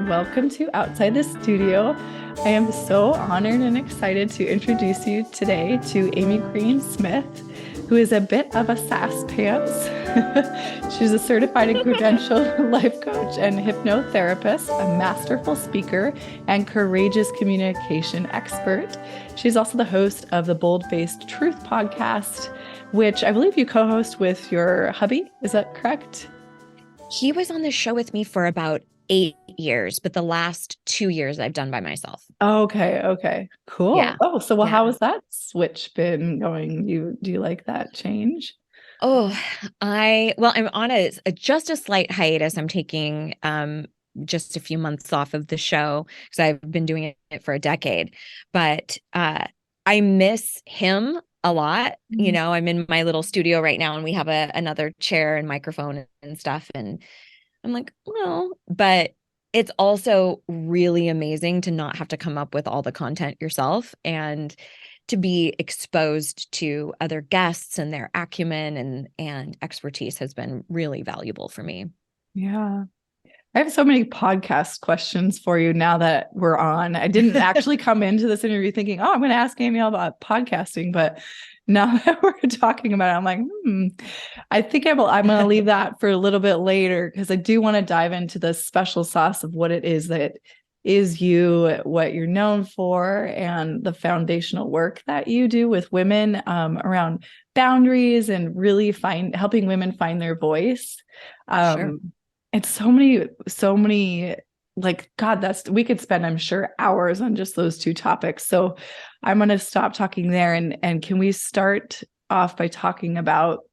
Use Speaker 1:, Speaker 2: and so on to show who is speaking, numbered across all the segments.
Speaker 1: welcome to Outside the Studio. I am so honored and excited to introduce you today to Amy Green Smith, who is a bit of a sass pants. She's a certified and credentialed life coach and hypnotherapist, a masterful speaker, and courageous communication expert. She's also the host of the Bold Faced Truth podcast, which I believe you co-host with your hubby. Is that correct?
Speaker 2: He was on the show with me for about 8 years, but the last 2 years I've done by myself.
Speaker 1: Okay. Cool.
Speaker 2: Yeah.
Speaker 1: Well, how has that switch been going? Do you like that change?
Speaker 2: I'm on just a slight hiatus. I'm taking just a few months off of the show because I've been doing it for a decade. But I miss him a lot. You know, I'm in my little studio right now and we have another chair and microphone and stuff. And I'm like, well, but it's also really amazing to not have to come up with all the content yourself and to be exposed to other guests and their acumen and expertise has been really valuable for me.
Speaker 1: Yeah. I have so many podcast questions for you now that we're on. I didn't actually come into this interview thinking, I'm going to ask Amy all about podcasting, but now that we're talking about it, I'm like, I think I'm going to leave that for a little bit later because I do want to dive into the special sauce of what it is that is you, what you're known for, and the foundational work that you do with women around boundaries and really helping women find their voice.
Speaker 2: Sure.
Speaker 1: It's so many, like, God, we could spend, I'm sure, hours on just those two topics. So I'm going to stop talking there. And can we start off by talking about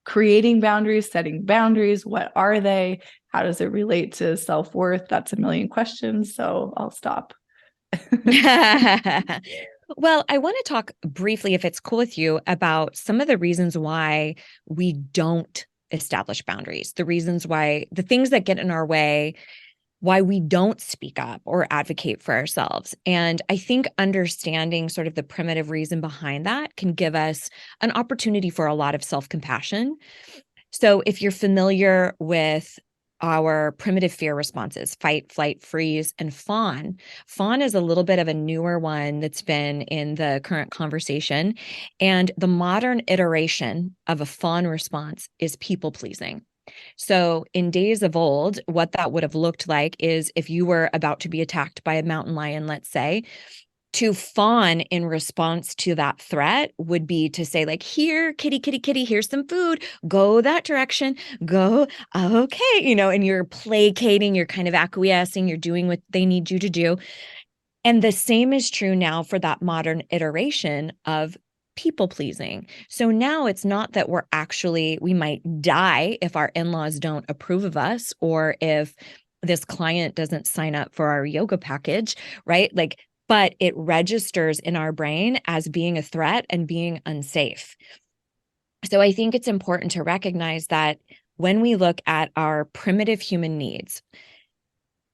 Speaker 1: creating boundaries, setting boundaries? What are they? How does it relate to self-worth? That's a million questions. So I'll stop.
Speaker 2: Well, I want to talk briefly, if it's cool with you, about some of the reasons why we don't establish boundaries, the things that get in our way, why we don't speak up or advocate for ourselves. And I think understanding sort of the primitive reason behind that can give us an opportunity for a lot of self-compassion. So if you're familiar with our primitive fear responses, fight, flight, freeze, and fawn. Fawn is a little bit of a newer one that's been in the current conversation. And the modern iteration of a fawn response is people pleasing. So in days of old, what that would have looked like is if you were about to be attacked by a mountain lion, let's say, to fawn in response to that threat would be to say, like, here, kitty, kitty, kitty, here's some food, go that direction, go, okay, and you're placating, you're kind of acquiescing, you're doing what they need you to do. And the same is true now for that modern iteration of people pleasing. So now it's not that we might die if our in-laws don't approve of us or if this client doesn't sign up for our yoga package, right? But it registers in our brain as being a threat and being unsafe. So I think it's important to recognize that when we look at our primitive human needs,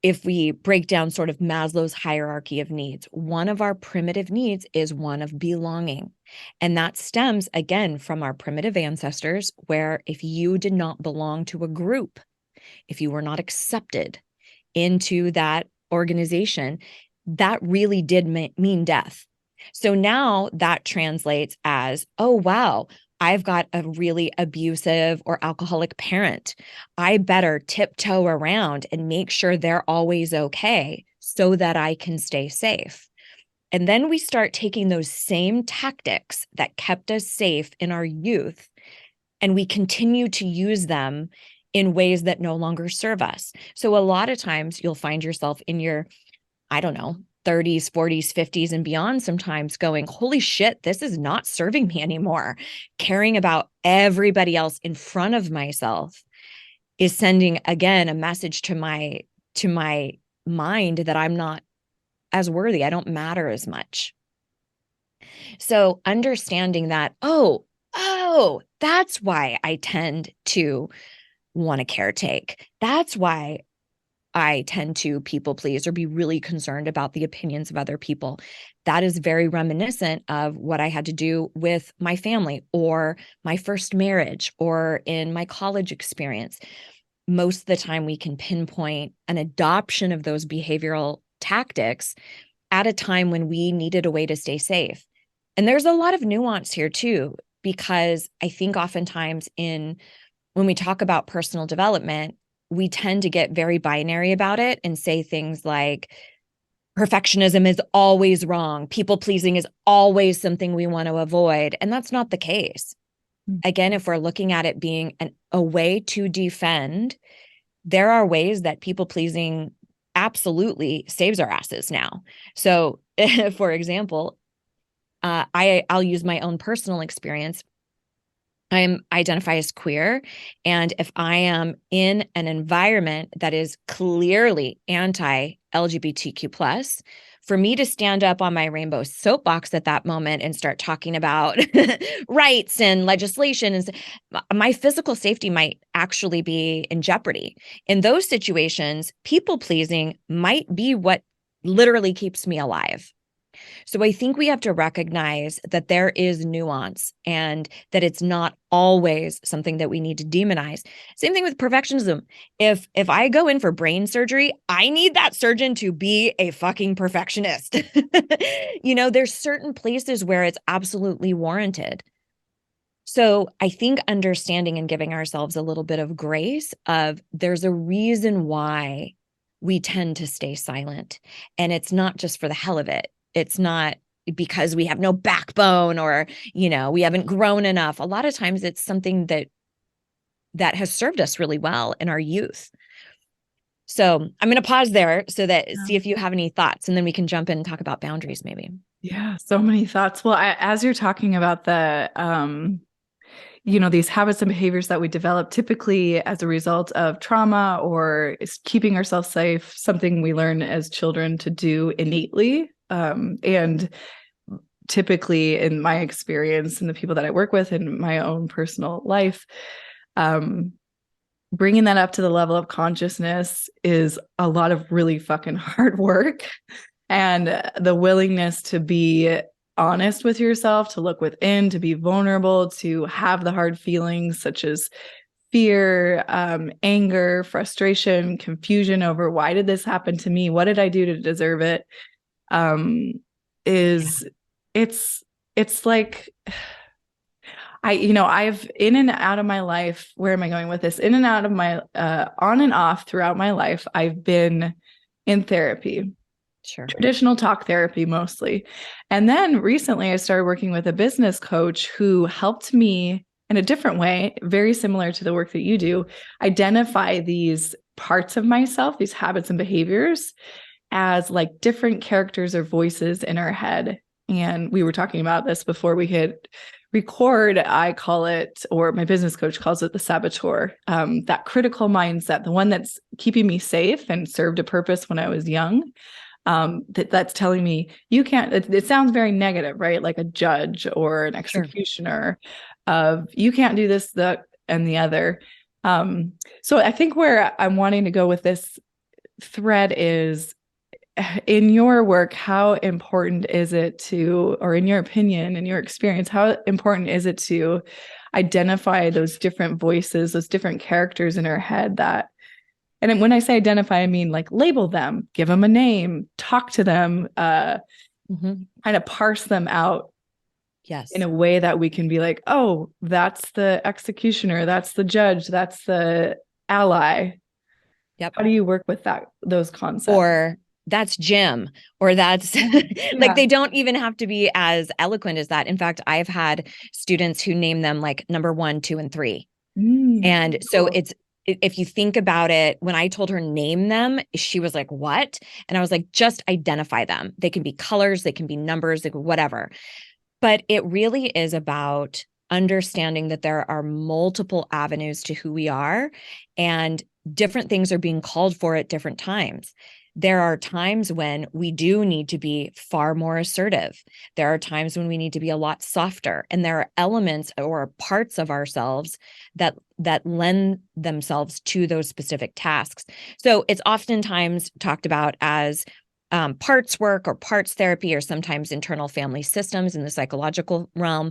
Speaker 2: if we break down sort of Maslow's hierarchy of needs, one of our primitive needs is one of belonging. And that stems, again, from our primitive ancestors, where if you did not belong to a group, if you were not accepted into that organization, that really did mean death. So now that translates as, oh, wow, I've got a really abusive or alcoholic parent. I better tiptoe around and make sure they're always okay so that I can stay safe. And then we start taking those same tactics that kept us safe in our youth, and we continue to use them in ways that no longer serve us. So a lot of times you'll find yourself in your 30s, 40s, 50s, and beyond sometimes going, holy shit, this is not serving me anymore. Caring about everybody else in front of myself is sending, again, a message to my mind that I'm not as worthy. I don't matter as much. So understanding that, oh, that's why I tend to want to caretake. That's why I tend to people please or be really concerned about the opinions of other people. That is very reminiscent of what I had to do with my family or my first marriage or in my college experience. most of the time we can pinpoint an adoption of those behavioral tactics at a time when we needed a way to stay safe. And there's a lot of nuance here too, because I think oftentimes when we talk about personal development, we tend to get very binary about it and say things like, perfectionism is always wrong. People pleasing is always something we want to avoid. And that's not the case. Again, if we're looking at it being a way to defend, there are ways that people pleasing absolutely saves our asses now. So, for example, I'll use my own personal experience. I identify as queer. And if I am in an environment that is clearly anti-LGBTQ+, for me to stand up on my rainbow soapbox at that moment and start talking about rights and legislation, and my physical safety might actually be in jeopardy. In those situations, people pleasing might be what literally keeps me alive. So I think we have to recognize that there is nuance and that it's not always something that we need to demonize. Same thing with perfectionism. If I go in for brain surgery, I need that surgeon to be a fucking perfectionist. There's certain places where it's absolutely warranted. So I think understanding and giving ourselves a little bit of grace of there's a reason why we tend to stay silent. And it's not just for the hell of it. It's not because we have no backbone or, we haven't grown enough. A lot of times it's something that has served us really well in our youth. So I'm going to pause there so that see if you have any thoughts, and then we can jump in and talk about boundaries maybe.
Speaker 1: Yeah, so many thoughts. Well, as you're talking about these habits and behaviors that we develop typically as a result of trauma or is keeping ourselves safe, something we learn as children to do innately. And typically in my experience and the people that I work with in my own personal life, bringing that up to the level of consciousness is a lot of really fucking hard work. And the willingness to be honest with yourself, to look within, to be vulnerable, to have the hard feelings such as fear, anger, frustration, confusion over why did this happen to me? What did I do to deserve it? It's like I've in and out of my life, where am I going with this? In and out of my on and off throughout my life, I've been in therapy.
Speaker 2: Sure.
Speaker 1: Traditional talk therapy mostly. And then recently I started working with a business coach who helped me in a different way, very similar to the work that you do, identify these parts of myself, these habits and behaviors as like different characters or voices in our head. And we were talking about this before we could record. I call it, or my business coach calls it, the saboteur, that critical mindset, the one that's keeping me safe and served a purpose when I was young. That's telling me you can't, it sounds very negative, right? Like a judge or an executioner of you can't do this, that, and the other. So I think where I'm wanting to go with this thread is, in your work, how important is it to, or in your opinion, in your experience, how important is it to identify those different voices, those different characters in our head that, and when I say identify, I mean like label them, give them a name, talk to them, kind of parse them out.
Speaker 2: Yes.
Speaker 1: In a way that we can be like, oh, that's the executioner, that's the judge, that's the ally.
Speaker 2: Yep.
Speaker 1: How do you work with those concepts?
Speaker 2: Or that's Jim, or that's like, they don't even have to be as eloquent as that. In fact, I've had students who name them like number 1, 2, and 3. And so if you think about it, when I told her name them, she was like, what? And I was like, just identify them. They can be colors, they can be numbers, they can, whatever. But it really is about understanding that there are multiple avenues to who we are, and different things are being called for at different times. There are times when we do need to be far more assertive. There are times when we need to be a lot softer. And there are elements or parts of ourselves that lend themselves to those specific tasks. So it's oftentimes talked about as parts work or parts therapy, or sometimes internal family systems in the psychological realm.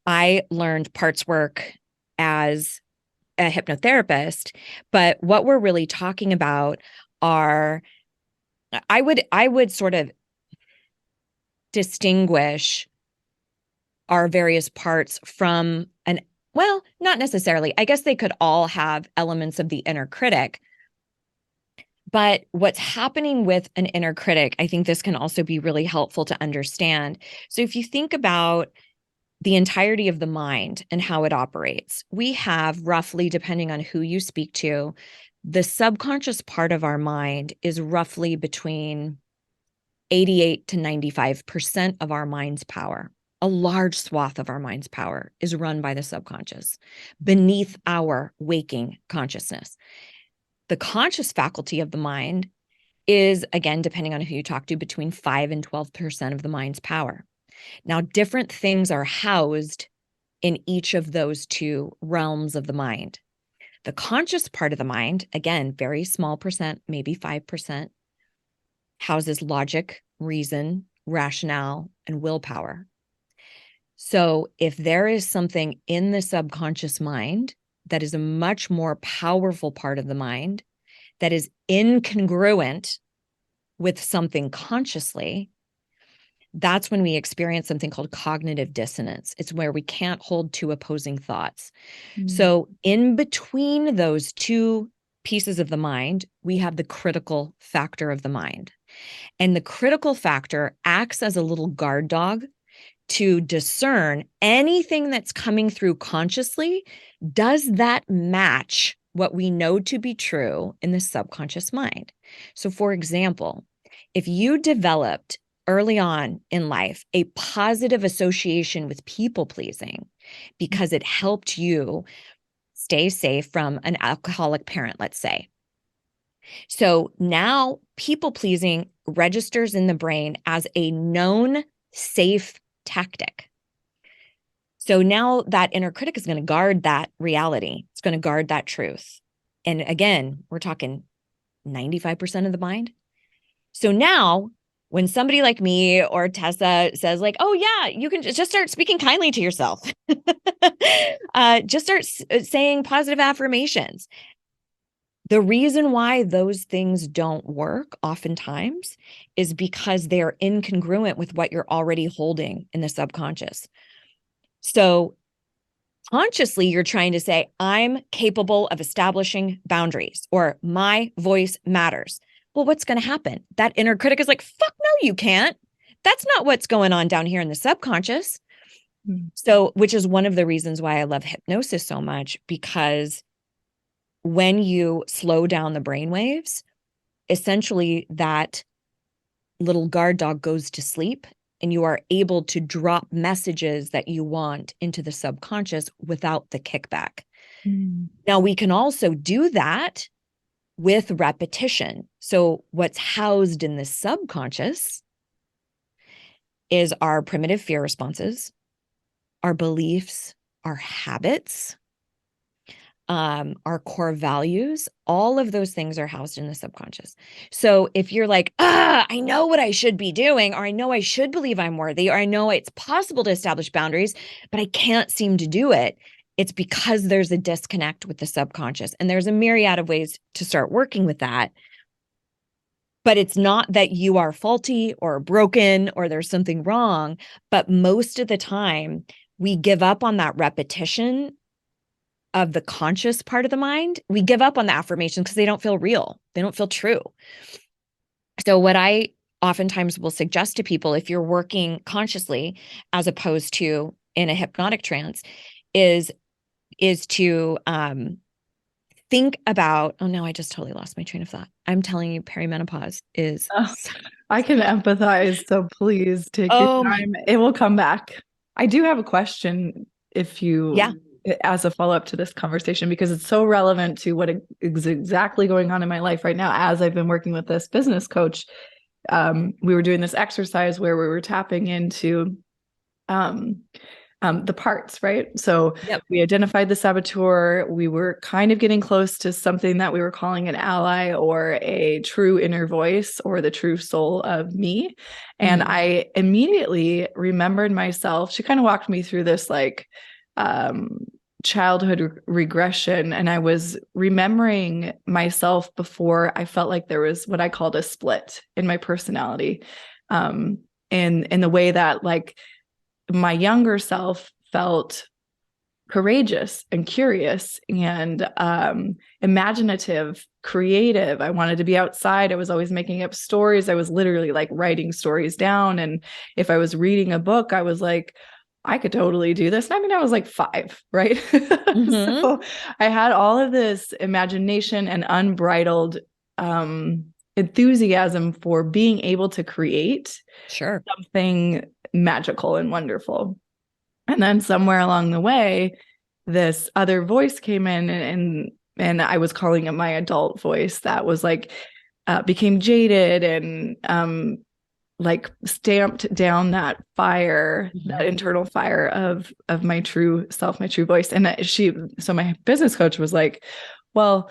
Speaker 2: I learned parts work as a hypnotherapist, but what we're really talking about are, I would sort of distinguish our various parts from well, not necessarily. I guess they could all have elements of the inner critic. But what's happening with an inner critic, I think this can also be really helpful to understand. So if you think about the entirety of the mind and how it operates, we have roughly, depending on who you speak to, the subconscious part of our mind is roughly between 88 to 95% of our mind's power. A large swath of our mind's power is run by the subconscious beneath our waking consciousness. The conscious faculty of the mind is, again, depending on who you talk to, between 5 and 12% of the mind's power. Now, different things are housed in each of those two realms of the mind. The conscious part of the mind, again, very small percent, maybe 5%, houses logic, reason, rationale, and willpower. So if there is something in the subconscious mind that is a much more powerful part of the mind that is incongruent with something consciously, that's when we experience something called cognitive dissonance. It's where we can't hold two opposing thoughts. So in between those two pieces of the mind, we have the critical factor of the mind. And the critical factor acts as a little guard dog to discern anything that's coming through consciously. Does that match what we know to be true in the subconscious mind? So for example, if you developed early on in life a positive association with people pleasing because it helped you stay safe from an alcoholic parent, let's say. So now people pleasing registers in the brain as a known safe tactic. So now that inner critic is going to guard that reality. It's going to guard that truth. And again, we're talking 95% of the mind. So now when somebody like me or Tessa says like, oh yeah, you can just start speaking kindly to yourself. Just start saying positive affirmations. The reason why those things don't work oftentimes is because they're incongruent with what you're already holding in the subconscious. So consciously, you're trying to say, I'm capable of establishing boundaries, or my voice matters. Well, what's going to happen? That inner critic is like, fuck no, you can't. That's not what's going on down here in the subconscious. So, which is one of the reasons why I love hypnosis so much, because when you slow down the brain waves, essentially that little guard dog goes to sleep and you are able to drop messages that you want into the subconscious without the kickback. Now, we can also do that with repetition. So what's housed in the subconscious is our primitive fear responses, our beliefs, our habits, our core values. All of those things are housed in the subconscious. So if you're like, I know what I should be doing, or I know I should believe I'm worthy, or I know it's possible to establish boundaries, but I can't seem to do it, it's because there's a disconnect with the subconscious. And there's a myriad of ways to start working with that. But it's not that you are faulty or broken or there's something wrong. But most of the time, we give up on that repetition of the conscious part of the mind. We give up on the affirmations because they don't feel real. They don't feel true. So what I oftentimes will suggest to people, if you're working consciously as opposed to in a hypnotic trance, is to think about, oh no, I just totally lost my train of thought. I'm telling you, perimenopause is.
Speaker 1: I can empathize. So please take your time. It will come back. I do have a question if you, as a follow-up to this conversation, because it's so relevant to what is exactly going on in my life right now. As I've been working with this business coach, we were doing this exercise where we were tapping into the parts, right? So we identified the saboteur. We were kind of getting close to something that we were calling an ally or a true inner voice or the true soul of me. And I immediately remembered myself. She kind of walked me through this like childhood regression, and I was remembering myself before I felt like there was what I called a split in my personality. And in the way that like my younger self felt courageous and curious and imaginative, creative. I wanted to be outside. I was always making up stories. I was literally like writing stories down. And if I was reading a book, I was like, I could totally do this. And I mean, I was like 5, right?
Speaker 2: Mm-hmm.
Speaker 1: So I had all of this imagination and unbridled enthusiasm for being able to create
Speaker 2: Sure.
Speaker 1: something magical and wonderful. And then somewhere along the way, this other voice came in, and I was calling it my adult voice that was like became jaded and like stamped down that fire, that internal fire of my true self, my true voice. And so my business coach was like, well,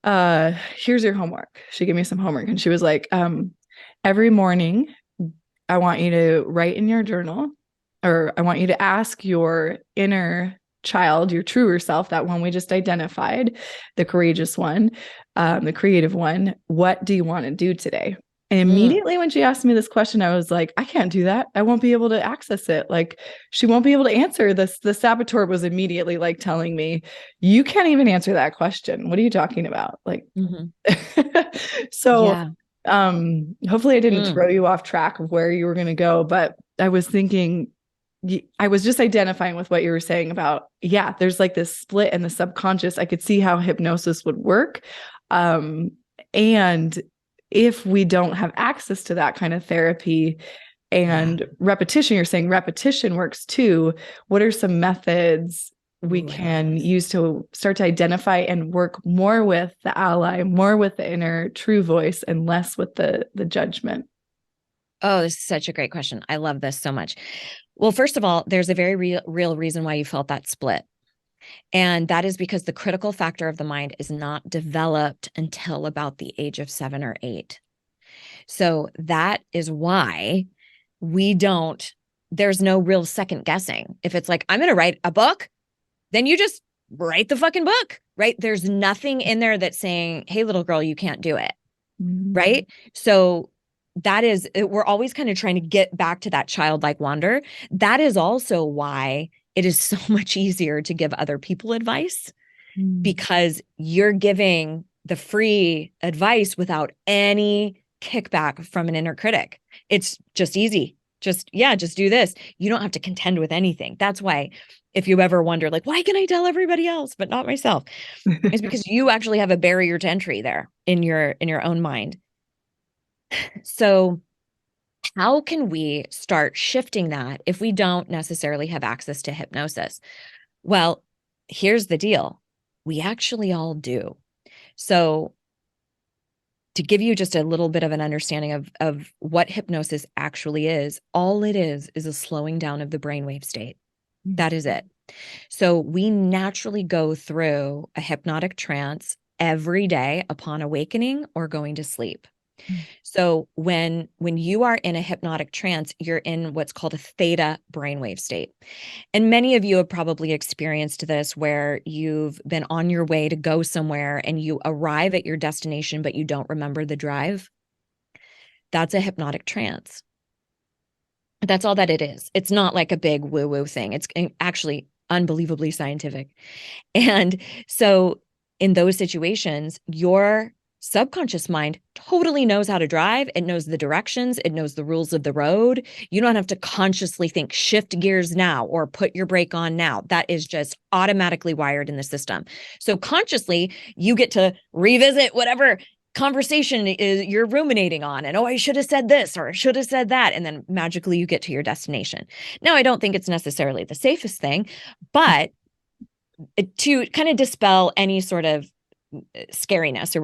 Speaker 1: here's your homework. She gave me some homework, and she was like, every morning I want you to write in your journal, or I want you to ask your inner child, your truer self, that one we just identified, the courageous one, the creative one, what do you want to do today? And immediately when she asked me this question, I was like, I can't do that. I won't be able to access it. Like, she won't be able to answer this. The saboteur was immediately like telling me, you can't even answer that question. What are you talking about? Like, so
Speaker 2: Yeah.
Speaker 1: hopefully I didn't throw you off track of where you were going to go, but I was thinking, I was just identifying with what you were saying about, yeah, there's like this split in the subconscious. I could see how hypnosis would work. And if we don't have access to that kind of therapy and repetition, you're saying repetition works too. What are some methods we can use to start to identify and work more with the ally, more with the inner true voice, and less with the judgment?
Speaker 2: Oh, this is such a great question. I love this so much. Well, first of all, there's a very real reason why you felt that split. And that is because the critical factor of the mind is not developed until about the age of 7 or 8. So that is why there's no real second guessing. If it's like, I'm going to write a book, then you just write the fucking book, right? There's nothing in there that's saying, hey, little girl, you can't do it. Right? So we're always kind of trying to get back to that childlike wonder. That is also why it is so much easier to give other people advice, because you're giving the free advice without any kickback from an inner critic. It's just easy. Just do this. You don't have to contend with anything. That's why, if you ever wonder, like, why can I tell everybody else but not myself? It's because you actually have a barrier to entry there in your own mind. So how can we start shifting that if we don't necessarily have access to hypnosis? Well, here's the deal. We actually all do. So to give you just a little bit of an understanding of what hypnosis actually is, all it is a slowing down of the brainwave state. That is it. So we naturally go through a hypnotic trance every day upon awakening or going to sleep. So when you are in a hypnotic trance, you're in what's called a theta brainwave state. And many of you have probably experienced this, where you've been on your way to go somewhere and you arrive at your destination, but you don't remember the drive. That's a hypnotic trance. That's all that it is. It's not like a big woo-woo thing. It's actually unbelievably scientific. And so in those situations, your subconscious mind totally knows how to drive. It knows the directions. It knows the rules of the road. You don't have to consciously think, shift gears now or put your brake on now. That is just automatically wired in the system. So consciously, you get to revisit whatever conversation is you're ruminating on, and, oh, I should have said this or I should have said that. And then magically you get to your destination. Now, I don't think it's necessarily the safest thing, but to kind of dispel any sort of scariness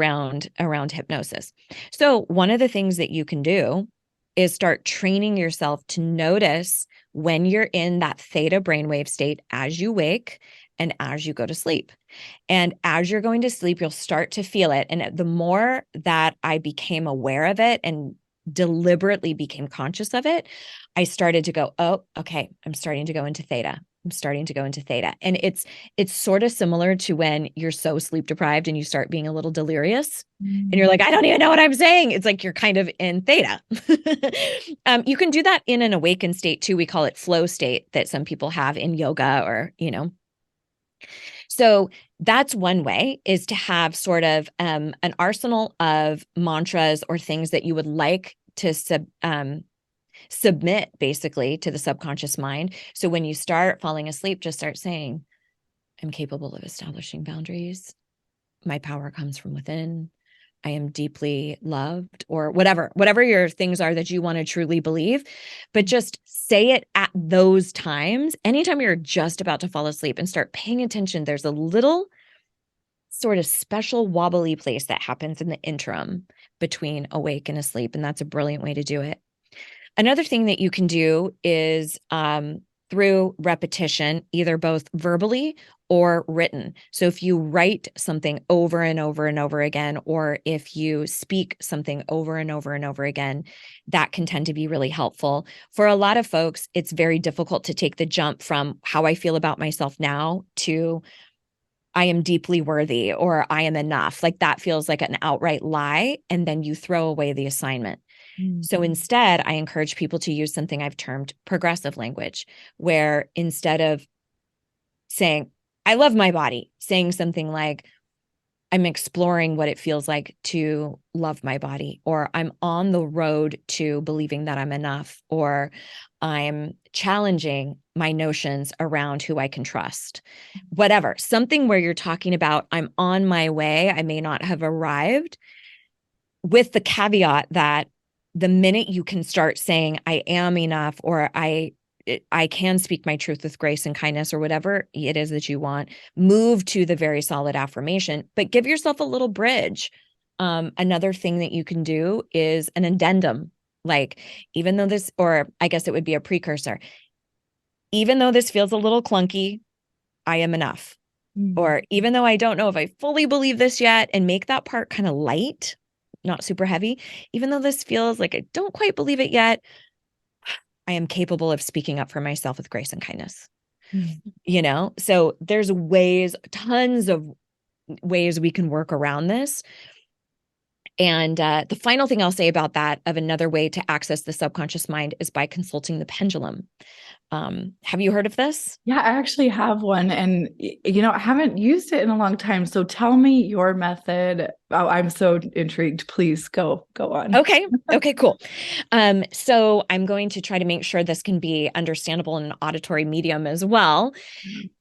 Speaker 2: around hypnosis. So one of the things that you can do is start training yourself to notice when you're in that theta brainwave state as you wake and as you go to sleep. And as you're going to sleep, you'll start to feel it. And the more that I became aware of it and deliberately became conscious of it, I started to go, oh, okay, I'm starting to go into theta. I'm starting to go into theta. And it's sort of similar to when you're so sleep deprived and you start being a little delirious and you're like, I don't even know what I'm saying. It's like you're kind of in theta. You can do that in an awakened state too. We call it flow state that some people have in yoga or, So that's one way, is to have sort of an arsenal of mantras or things that you would like to submit basically to the subconscious mind. So when you start falling asleep, just start saying, I'm capable of establishing boundaries. My power comes from within. I am deeply loved, or whatever your things are that you want to truly believe, but just say it at those times. Anytime you're just about to fall asleep, and start paying attention. There's a little sort of special wobbly place that happens in the interim between awake and asleep. And that's a brilliant way to do it. Another thing that you can do is through repetition, either both verbally or written. So if you write something over and over and over again, or if you speak something over and over and over again, that can tend to be really helpful. For a lot of folks, it's very difficult to take the jump from how I feel about myself now to I am deeply worthy or I am enough. Like that feels like an outright lie. And then you throw away the assignment. So instead, I encourage people to use something I've termed progressive language, where instead of saying, I love my body, saying something like, I'm exploring what it feels like to love my body, or I'm on the road to believing that I'm enough, or I'm challenging my notions around who I can trust, whatever, something where you're talking about, I'm on my way. I may not have arrived, with the caveat that the minute you can start saying, I am enough, or I can speak my truth with grace and kindness, or whatever it is that you want, move to the very solid affirmation, but give yourself a little bridge. Another thing that you can do is an addendum. Like, even though this, or I guess it would be a precursor, even though this feels a little clunky, I am enough. Or even though I don't know if I fully believe this yet, and make that part kind of light, not super heavy. Even though this feels like I don't quite believe it yet, I am capable of speaking up for myself with grace and kindness. So there's tons of ways we can work around this. And the final thing I'll say about that, of another way to access the subconscious mind, is by consulting the pendulum. Have you heard of this?
Speaker 1: Yeah, I actually have one, and I haven't used it in a long time. So tell me your method. Oh, I'm so intrigued. Please go on.
Speaker 2: Okay, cool. So I'm going to try to make sure this can be understandable in an auditory medium as well.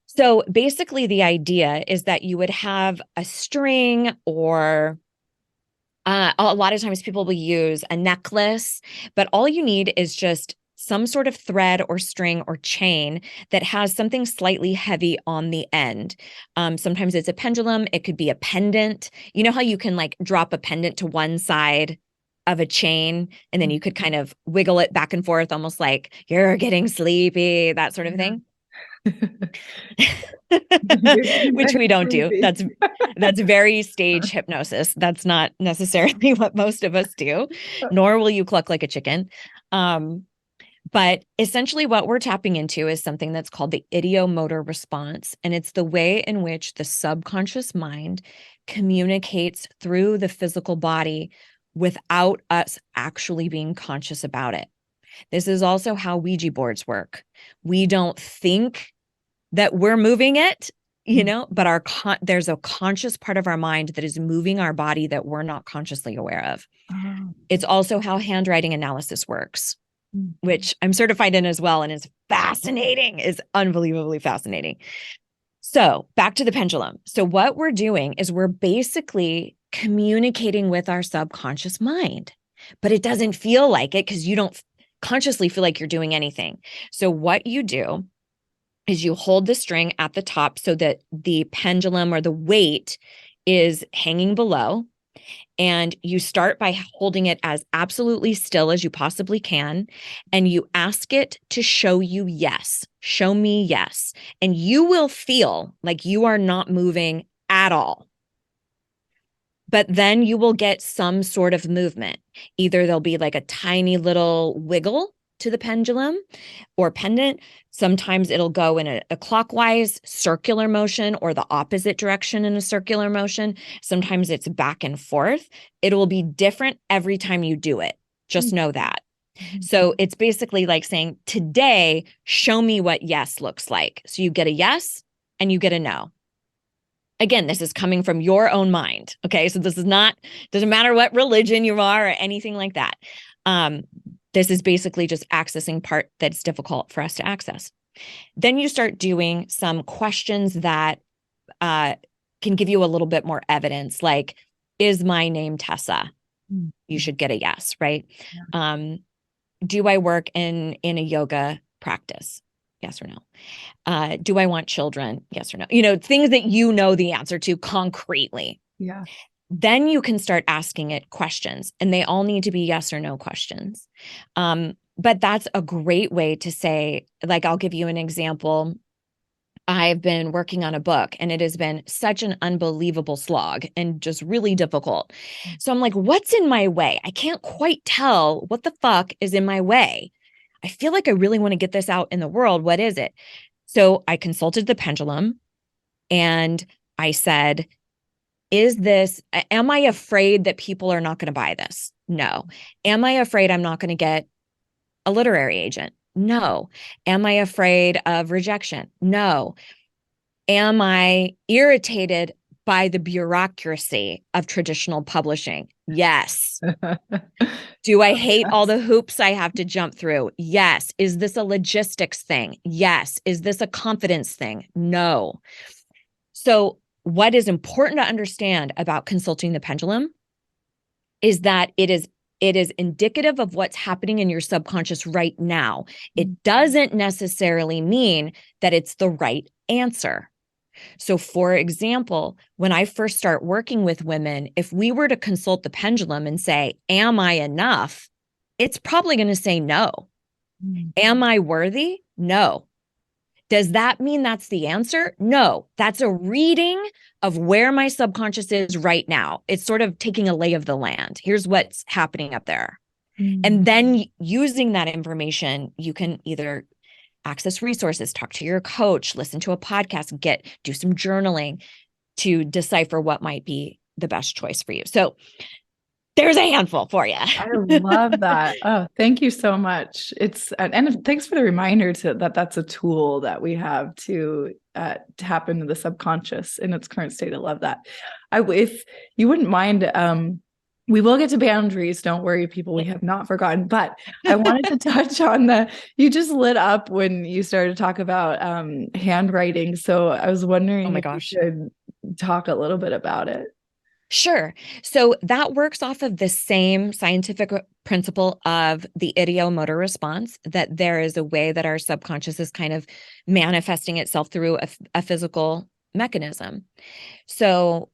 Speaker 2: So basically, the idea is that you would have a string, or a lot of times people will use a necklace, but all you need is just some sort of thread or string or chain that has something slightly heavy on the end. Sometimes it's a pendulum. It could be a pendant. You know how you can like drop a pendant to one side of a chain, and then you could kind of wiggle it back and forth, almost like you're getting sleepy, that sort of thing. Which we don't do. That's very stage hypnosis. That's not necessarily what most of us do, nor will you cluck like a chicken. But essentially what we're tapping into is something that's called the ideomotor response. And it's the way in which the subconscious mind communicates through the physical body without us actually being conscious about it. This is also how Ouija boards work. We don't think that we're moving it, but there's a conscious part of our mind that is moving our body that we're not consciously aware of. It's also how handwriting analysis works, which I'm certified in as well, and is fascinating, is unbelievably fascinating. So back to the pendulum. So what we're doing is we're basically communicating with our subconscious mind, but it doesn't feel like it because you don't consciously feel like you're doing anything. So what you do is you hold the string at the top so that the pendulum or the weight is hanging below. And you start by holding it as absolutely still as you possibly can. And you ask it to show you yes. Show me yes. And you will feel like you are not moving at all. But then you will get some sort of movement. Either there'll be like a tiny little wiggle to the pendulum or pendant. Sometimes it'll go in a clockwise circular motion or the opposite direction in a circular motion. Sometimes it's back and forth. It will be different every time you do it. Just know that. So it's basically like saying, today, show me what yes looks like. So you get a yes and you get a no. Again, this is coming from your own mind. Okay. So this is not, doesn't matter what religion you are or anything like that. This is basically just accessing part that's difficult for us to access. Then you start doing some questions that can give you a little bit more evidence, like, is my name Tessa? You should get a yes, right? Yeah. Do I work in a yoga practice? Yes or no? Do I want children? Yes or no? Things that you know the answer to concretely.
Speaker 1: Yeah.
Speaker 2: Then you can start asking it questions, and they all need to be yes or no questions. But that's a great way to say, like, I'll give you an example. I've been working on a book and it has been such an unbelievable slog and just really difficult. So I'm like, what's in my way? I can't quite tell what the fuck is in my way. I feel like I really want to get this out in the world. What is it? So I consulted the pendulum and I said, am I afraid that people are not going to buy this? No. Am I afraid I'm not going to get a literary agent? No. Am I afraid of rejection? No. Am I irritated by the bureaucracy of traditional publishing? Yes. Do I hate all the hoops I have to jump through? Yes. Is this a logistics thing? Yes. Is this a confidence thing? No. So what is important to understand about consulting the pendulum is that it is indicative of what's happening in your subconscious right now. It doesn't necessarily mean that it's the right answer. So for example, when I first start working with women, if we were to consult the pendulum and say, am I enough? It's probably going to say no. Am I worthy? No. Does that mean that's the answer? No, that's a reading of where my subconscious is right now. It's sort of taking a lay of the land. Here's what's happening up there. And then using that information, you can either access resources, talk to your coach, listen to a podcast, do some journaling to decipher what might be the best choice for you. So there's a handful for you.
Speaker 1: I love that. Oh, thank you so much. And thanks for the reminder that that's a tool that we have to tap into the subconscious in its current state. I love that. If you wouldn't mind, we will get to boundaries. Don't worry, people. We have not forgotten. But I wanted to touch on you just lit up when you started to talk about handwriting. So I was wondering if you could talk a little bit about it.
Speaker 2: Sure. So that works off of the same scientific principle of the ideomotor response, that there is a way that our subconscious is kind of manifesting itself through a physical mechanism. So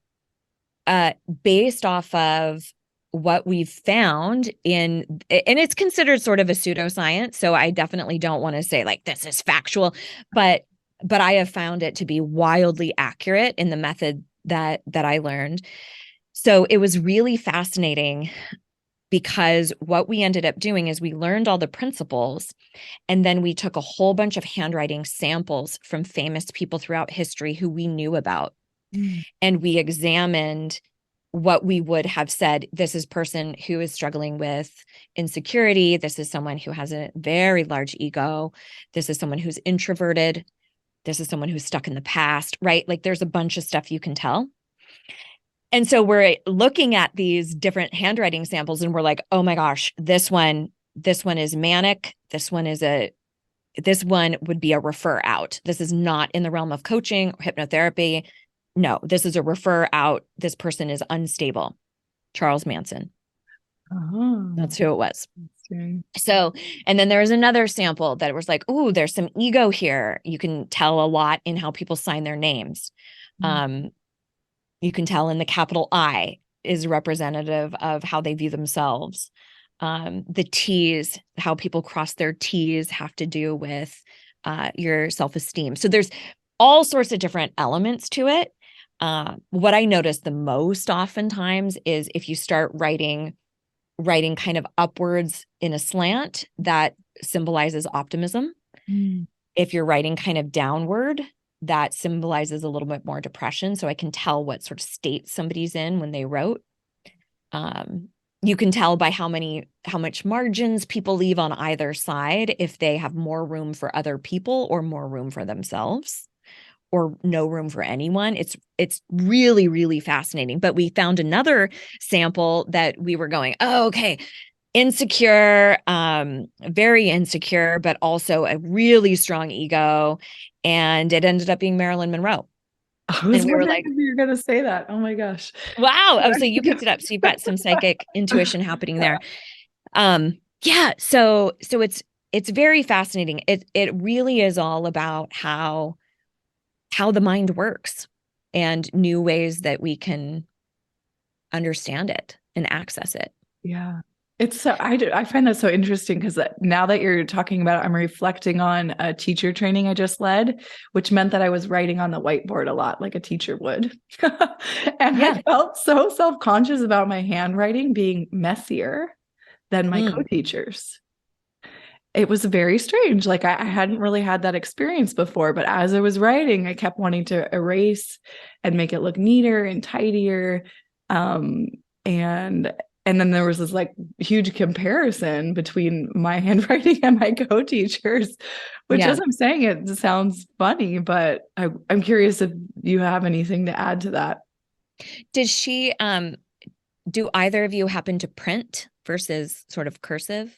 Speaker 2: based off of what we've found and it's considered sort of a pseudoscience, so I definitely don't want to say like this is factual, but I have found it to be wildly accurate in the method that I learned. So it was really fascinating because what we ended up doing is we learned all the principles, and then we took a whole bunch of handwriting samples from famous people throughout history who we knew about. And we examined what we would have said. This is a person who is struggling with insecurity. This is someone who has a very large ego. This is someone who's introverted. This is someone who's stuck in the past, right? Like there's a bunch of stuff you can tell. And so we're looking at these different handwriting samples and we're like, oh my gosh, this one is manic. This one would be a refer out. This is not in the realm of coaching or hypnotherapy. No, this is a refer out. This person is unstable. Charles Manson. Oh, that's who it was. So, and then there was another sample that was like, ooh, there's some ego here. You can tell a lot in how people sign their names. You can tell in the capital I is representative of how they view themselves. The T's, how people cross their T's, have to do with your self-esteem. So there's all sorts of different elements to it. What I notice the most oftentimes is if you start writing writing kind of upwards in a slant, that symbolizes optimism. If you're writing kind of downward, that symbolizes a little bit more depression. So I can tell what sort of state somebody's in when they wrote. You can tell by how much margins people leave on either side, if they have more room for other people or more room for themselves, or no room for anyone. It's really, really fascinating. But we found another sample that we were going, oh, okay, insecure, very insecure, but also a really strong ego. And it ended up being Marilyn Monroe.
Speaker 1: I was
Speaker 2: And we were
Speaker 1: wondering
Speaker 2: like,
Speaker 1: if you were going to say that. Oh my gosh.
Speaker 2: wow. Oh, so you picked it up. So you've got some psychic intuition happening there. Yeah. So it's very fascinating. It really is all about how the mind works and new ways that we can understand it and access it.
Speaker 1: Yeah. It's so, I find that so interesting because now that you're talking about it, I'm reflecting on a teacher training I just led, which meant that I was writing on the whiteboard a lot like a teacher would. And I felt so self-conscious about my handwriting being messier than my co-teachers. It was very strange. Like I hadn't really had that experience before, but as I was writing, I kept wanting to erase and make it look neater and tidier. And then there was this like huge comparison between my handwriting and my co-teachers, which as I'm saying, it sounds funny, but I'm curious if you have anything to add to that.
Speaker 2: Did she, do either of you happen to print versus sort of cursive?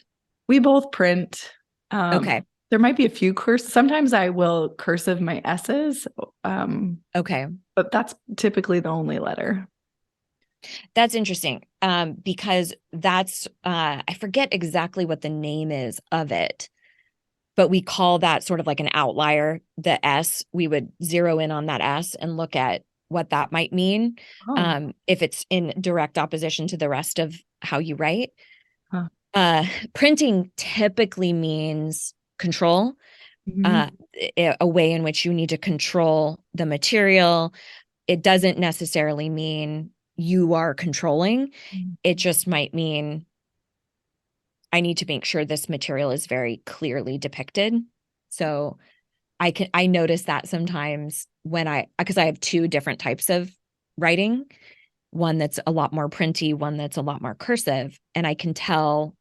Speaker 1: We both print.
Speaker 2: Okay.
Speaker 1: There might be a few sometimes I will cursive my S's.
Speaker 2: Okay.
Speaker 1: But that's typically the only letter.
Speaker 2: That's interesting, because that's, I forget exactly what the name is of it, but we call that sort of like an outlier, the S. We would zero in on that S and look at what that might mean, if it's in direct opposition to the rest of how you write. Printing typically means control, a way in which you need to control the material. It doesn't necessarily mean you are controlling. It just might mean I need to make sure this material is very clearly depicted. So I notice that sometimes because I have two different types of writing, one that's a lot more printy, one that's a lot more cursive. And I can tell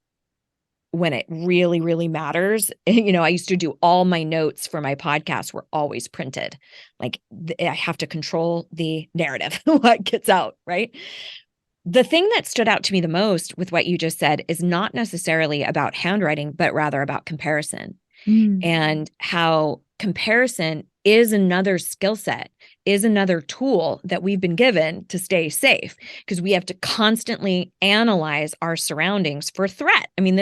Speaker 2: when it really, really matters. I used to do all my notes for my podcast were always printed. Like I have to control the narrative, what gets out, right? The thing that stood out to me the most with what you just said is not necessarily about handwriting, but rather about comparison, and how comparison is another skill set, is another tool that we've been given to stay safe, because we have to constantly analyze our surroundings for threat. I mean,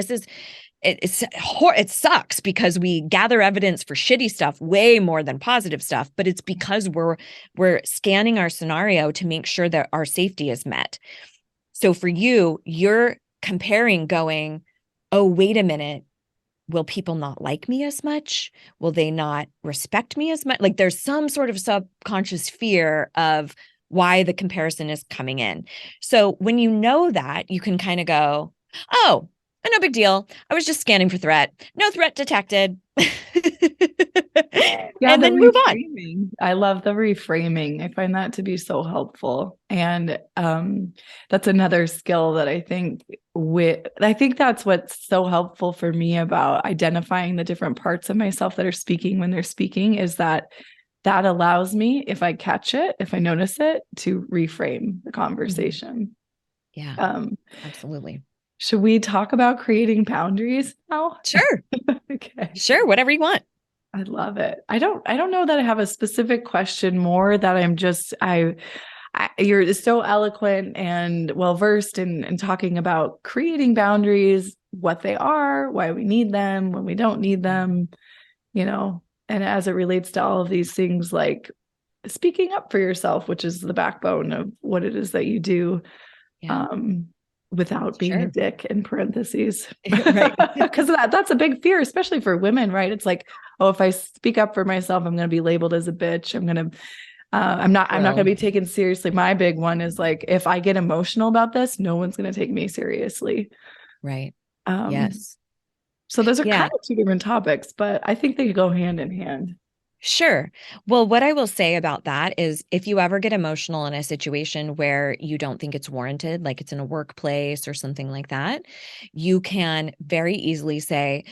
Speaker 2: it sucks because we gather evidence for shitty stuff way more than positive stuff, but it's because we're scanning our scenario to make sure that our safety is met. So for you, you're comparing going, oh, wait a minute. Will people not like me as much? Will they not respect me as much? Like there's some sort of subconscious fear of why the comparison is coming in. So when you know that, you can kind of go, oh, no big deal. I was just scanning for threat. No threat detected. And then move on.
Speaker 1: I love the reframing. I find that to be so helpful. And that's another skill that I think that's what's so helpful for me about identifying the different parts of myself that are speaking when they're speaking, is that allows me, if I catch it, if I notice it, to reframe the conversation.
Speaker 2: Yeah, absolutely.
Speaker 1: Should we talk about creating boundaries now?
Speaker 2: Sure.
Speaker 1: Okay.
Speaker 2: Sure. Whatever you want.
Speaker 1: I love it. I don't know that I have a specific question, more that I'm just, you're so eloquent and well-versed in talking about creating boundaries, what they are, why we need them, when we don't need them, and as it relates to all of these things, like speaking up for yourself, which is the backbone of what it is that you do. Without being a dick, in parentheses, right? Because that's a big fear, especially for women, right? It's like, oh, if I speak up for myself, I'm going to be labeled as a bitch. I'm going to I'm not going to be taken seriously. My big one is like, if I get emotional about this, no one's going to take me seriously.
Speaker 2: Right.
Speaker 1: Yes. So those are kind of two different topics, but I think they go hand in hand.
Speaker 2: Sure. Well, what I will say about that is if you ever get emotional in a situation where you don't think it's warranted, like it's in a workplace or something like that, you can very easily say,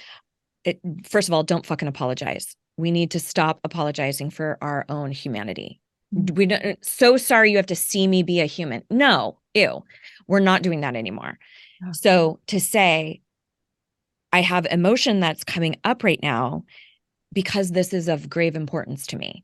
Speaker 2: first of all, don't fucking apologize. We need to stop apologizing for our own humanity. We don't, so sorry you have to see me be a human. No, ew. We're not doing that anymore.
Speaker 1: Okay.
Speaker 2: So to say, I have emotion that's coming up right now because this is of grave importance to me.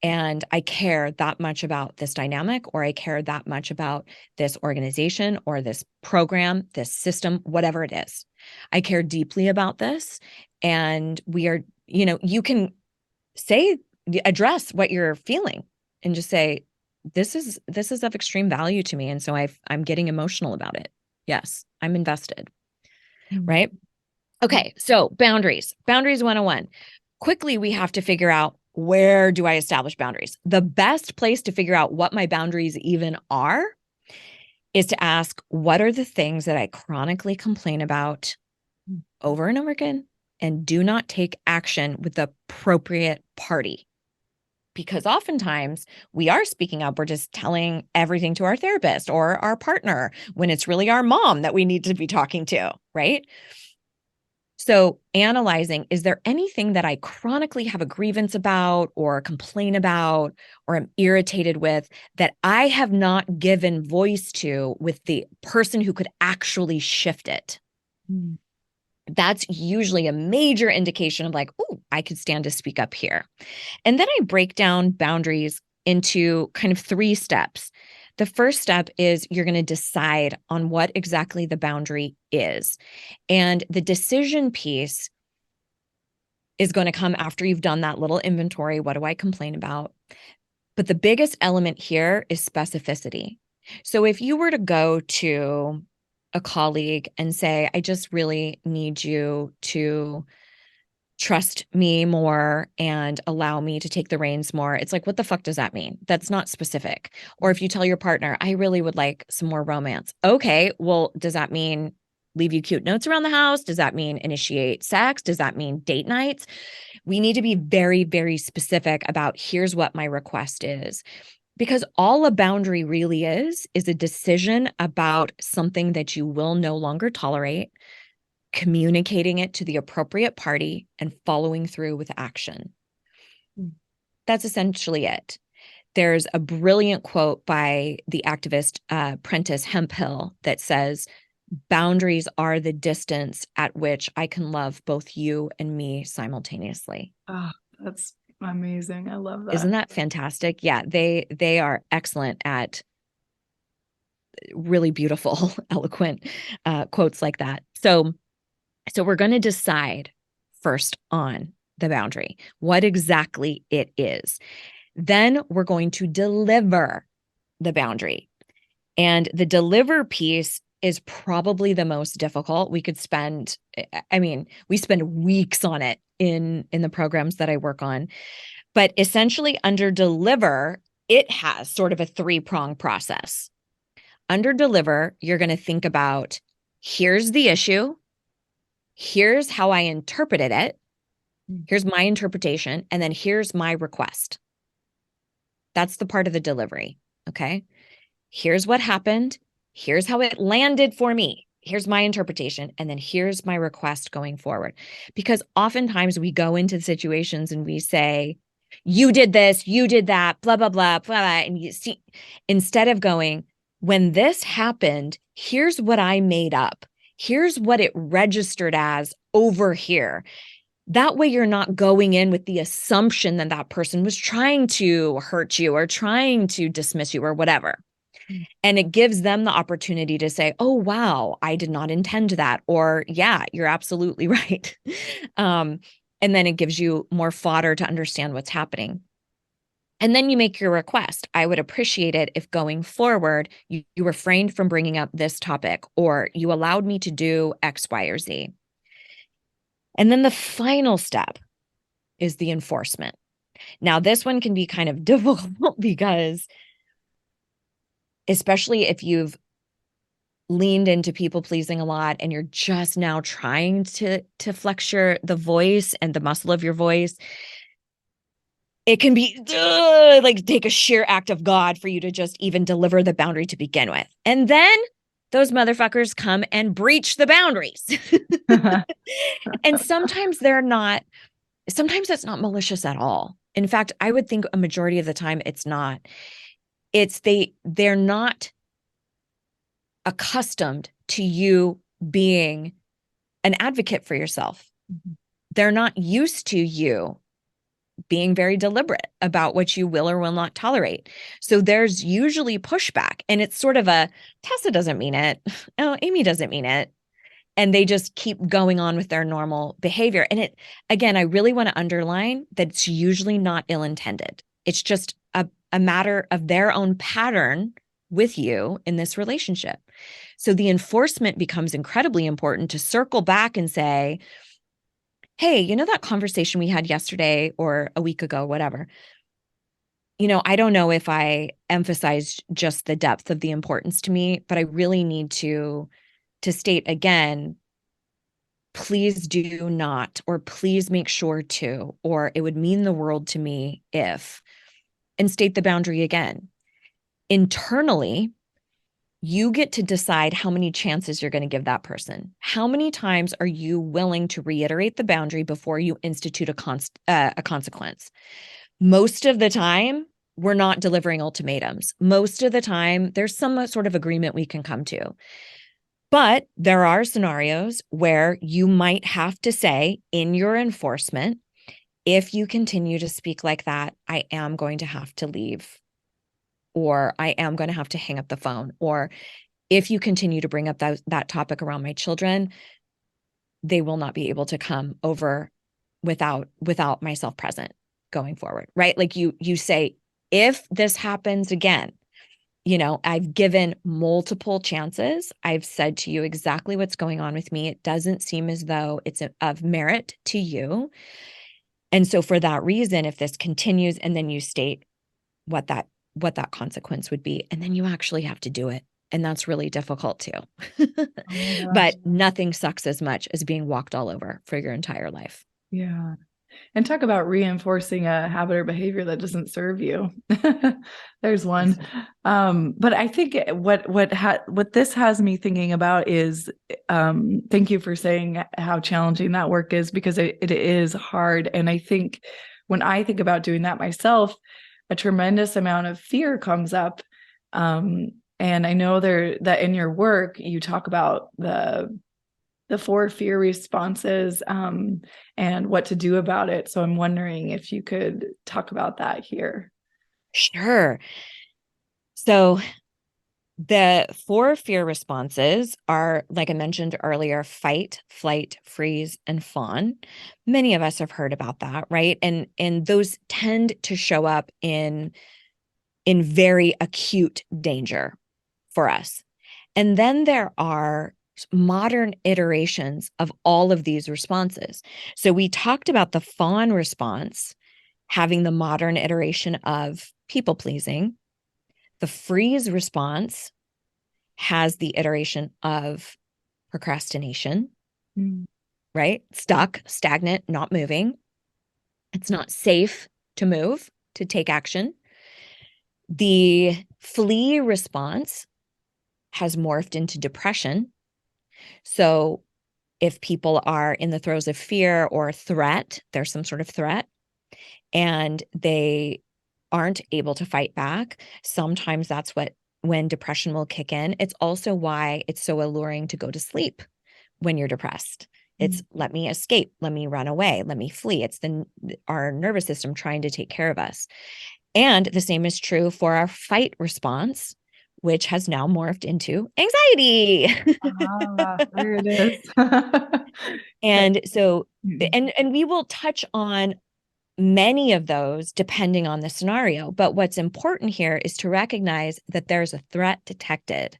Speaker 2: And I care that much about this dynamic, or I care that much about this organization or this program, this system, whatever it is. I care deeply about this. And we are, you can address what you're feeling and just say, this is of extreme value to me. And so I'm getting emotional about it. Yes, I'm invested. Right? Okay. So boundaries 101. Quickly, we have to figure out, where do I establish boundaries? The best place to figure out what my boundaries even are is to ask, what are the things that I chronically complain about over and over again and do not take action with the appropriate party? Because oftentimes we are speaking up, we're just telling everything to our therapist or our partner when it's really our mom that we need to be talking to, right? So analyzing, is there anything that I chronically have a grievance about or complain about or am irritated with that I have not given voice to with the person who could actually shift it? That's usually a major indication of like, oh, I could stand to speak up here. And then I break down boundaries into kind of 3 steps. The first step is you're going to decide on what exactly the boundary is. And the decision piece is going to come after you've done that little inventory. What do I complain about? But the biggest element here is specificity. So if you were to go to a colleague and say, I just really need you to trust me more and allow me to take the reins more. It's like, what the fuck does that mean? That's not specific. Or if you tell your partner, I really would like some more romance. Okay, well, does that mean leave you cute notes around the house? Does that mean initiate sex? Does that mean date nights? We need to be very, very specific about here's what my request is. Because all a boundary really is a decision about something that you will no longer tolerate, communicating it to the appropriate party, and following through with action. That's essentially it. There's a brilliant quote by the activist Prentis Hemphil that says, boundaries are the distance at which I can love both you and me simultaneously.
Speaker 1: Oh, that's amazing. I love that.
Speaker 2: Isn't that fantastic? Yeah, they are excellent at really beautiful, eloquent quotes like that. So we're going to decide first on the boundary, what exactly it is. Then we're going to deliver the boundary. And the deliver piece is probably the most difficult. We spend weeks on it in the programs that I work on. But essentially under deliver, it has sort of a 3-prong process. Under deliver, you're going to think about, here's the issue. Here's how I interpreted it. Here's my interpretation. And then here's my request. That's the part of the delivery. Okay. Here's what happened. Here's how it landed for me. Here's my interpretation. And then here's my request going forward. Because oftentimes we go into situations and we say, you did this, you did that, blah, blah, blah, blah, blah. And you see, instead of going, when this happened, here's what I made up. Here's what it registered as over here. That way you're not going in with the assumption that that person was trying to hurt you or trying to dismiss you or whatever. And it gives them the opportunity to say, oh, wow, I did not intend that. Or, yeah, you're absolutely right. And then it gives you more fodder to understand what's happening. And then you make your request. I would appreciate it if going forward, you refrained from bringing up this topic, or you allowed me to do X, Y, or Z. And then the final step is the enforcement. Now, this one can be kind of difficult because especially if you've leaned into people pleasing a lot and you're just now trying to flex the voice and the muscle of your voice, it can be like take a sheer act of God for you to just even deliver the boundary to begin with. And then those motherfuckers come and breach the boundaries. And sometimes it's not malicious at all. In fact, I would think a majority of the time it's not. They're not accustomed to you being an advocate for yourself. Mm-hmm. They're not used to you being very deliberate about what you will or will not tolerate. So there's usually pushback, and it's sort of a Tessa doesn't mean it. Oh, Amy doesn't mean it. And they just keep going on with their normal behavior. And it, again, I really want to underline that it's usually not ill-intended. It's just a matter of their own pattern with you in this relationship. So the enforcement becomes incredibly important to circle back and say, hey, you know that conversation we had yesterday or a week ago, whatever. I don't know if I emphasized just the depth of the importance to me, but I really need to state again, please do not, or please make sure to, or it would mean the world to me if, and state the boundary again. Internally, you get to decide how many chances you're going to give that person. How many times are you willing to reiterate the boundary before you institute a consequence? Most of the time, we're not delivering ultimatums. Most of the time, there's some sort of agreement we can come to. But there are scenarios where you might have to say in your enforcement, if you continue to speak like that, I am going to have to leave, or I am going to have to hang up the phone, or if you continue to bring up that topic around my children, they will not be able to come over without myself present going forward, right? Like you say, if this happens again, I've given multiple chances. I've said to you exactly what's going on with me. It doesn't seem as though it's of merit to you. And so for that reason, if this continues, and then you state what that consequence would be, and then you actually have to do it. And that's really difficult too. Oh, but nothing sucks as much as being walked all over for your entire life.
Speaker 1: Yeah. And talk about reinforcing a habit or behavior that doesn't serve you. There's one. But I think what this has me thinking about is, thank you for saying how challenging that work is, because it is hard. And I think when I think about doing that myself, a tremendous amount of fear comes up. And I know that in your work, you talk about the 4 fear responses, and what to do about it. So I'm wondering if you could talk about that here.
Speaker 2: Sure. So the 4 fear responses are, like I mentioned earlier, fight, flight, freeze, and fawn. Many of us have heard about that, right? And those tend to show up in very acute danger for us. And then there are modern iterations of all of these responses. So we talked about the fawn response having the modern iteration of people pleasing. The freeze response has the iteration of procrastination, right? Stuck, stagnant, not moving. It's not safe to move, to take action. The flee response has morphed into depression. So if people are in the throes of fear or threat, there's some sort of threat, and they aren't able to fight back, sometimes that's when depression will kick in. It's also why it's so alluring to go to sleep when you're depressed. It's let me escape, let me run away, let me flee. It's our nervous system trying to take care of us. And the same is true for our fight response, which has now morphed into anxiety.
Speaker 1: There it is.
Speaker 2: And so, and we will touch on many of those depending on the scenario. But what's important here is to recognize that there's a threat detected.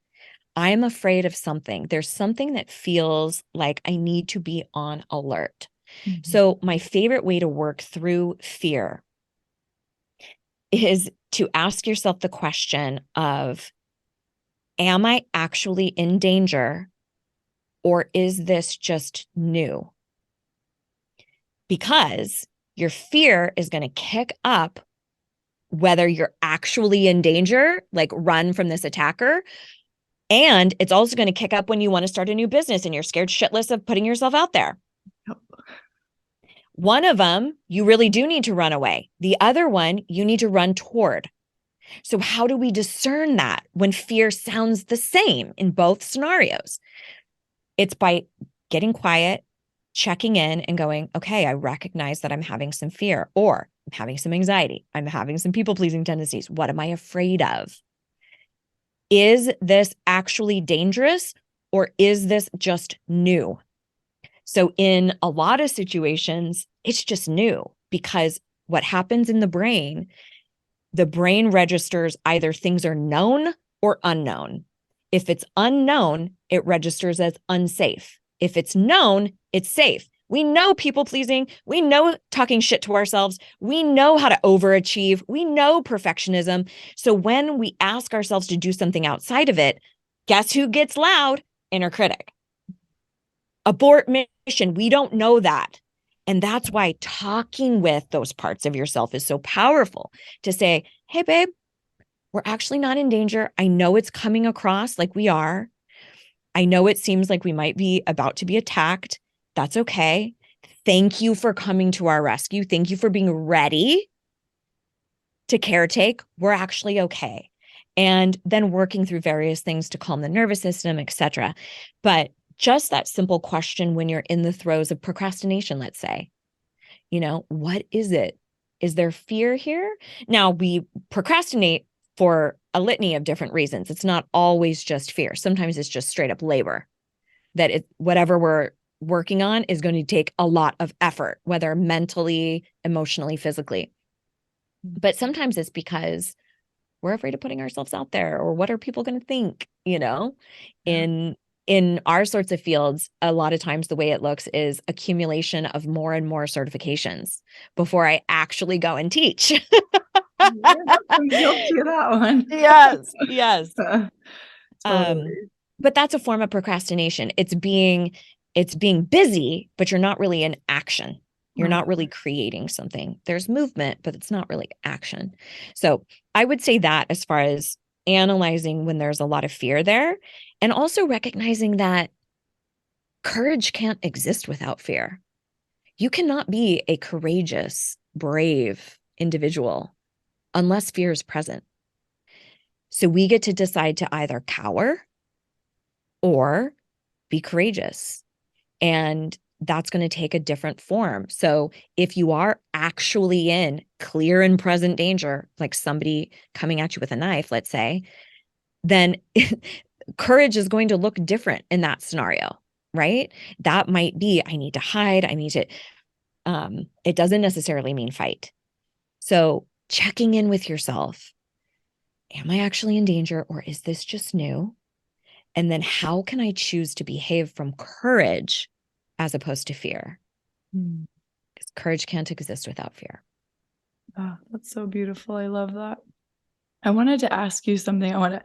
Speaker 2: I am afraid of something. There's something that feels like I need to be on alert. So my favorite way to work through fear is to ask yourself the question of, am I actually in danger, or is this just new? Because your fear is going to kick up whether you're actually in danger, like run from this attacker. And it's also going to kick up when you want to start a new business and you're scared shitless of putting yourself out there.
Speaker 1: Yep.
Speaker 2: One of them, you really do need to run away. The other one, you need to run toward. So how do we discern that when fear sounds the same in both scenarios? It's by getting quiet, checking in and going, okay, I recognize that I'm having some fear, or I'm having some anxiety. I'm having some people-pleasing tendencies. What am I afraid of? Is this actually dangerous, or is this just new? So in a lot of situations, it's just new, because what happens in the brain registers either things are known or unknown. If it's unknown, it registers as unsafe. If it's known, it's safe. We know people pleasing. We know talking shit to ourselves. We know how to overachieve. We know perfectionism. So when we ask ourselves to do something outside of it, guess who gets loud? Inner critic. Abort mission. We don't know that. And that's why talking with those parts of yourself is so powerful, to say, hey, babe, we're actually not in danger. I know it's coming across like we are. I know it seems like we might be about to be attacked. That's okay. Thank you for coming to our rescue. Thank you for being ready to caretake. We're actually okay. And then working through various things to calm the nervous system, etc. But just that simple question when you're in the throes of procrastination, let's say, what is it? Is there fear here? Now, we procrastinate for a litany of different reasons. It's not always just fear. Sometimes it's just straight up labor, that whatever we're working on is going to take a lot of effort, whether mentally, emotionally, physically. But sometimes it's because we're afraid of putting ourselves out there, or what are people going to think, in our sorts of fields. A lot of times the way it looks is accumulation of more and more certifications before I actually go and teach.
Speaker 1: Yeah, I'm guilty of that one.
Speaker 2: Yes.
Speaker 1: Totally.
Speaker 2: But that's a form of procrastination. It's being busy, but you're not really in action. You're not really creating something. There's movement, but it's not really action. So I would say that, as far as analyzing when there's a lot of fear there, and also recognizing that courage can't exist without fear. You cannot be a courageous, brave individual unless fear is present. So we get to decide to either cower or be courageous. And that's going to take a different form. So if you are actually in clear and present danger, like somebody coming at you with a knife, let's say, then courage is going to look different in that scenario, right? That might be, I need to hide. It doesn't necessarily mean fight. So checking in with yourself, am I actually in danger, or is this just new? And then how can I choose to behave from courage as opposed to fear? Because courage can't exist without fear.
Speaker 1: Oh, that's so beautiful. I love that. I wanted to ask you something. I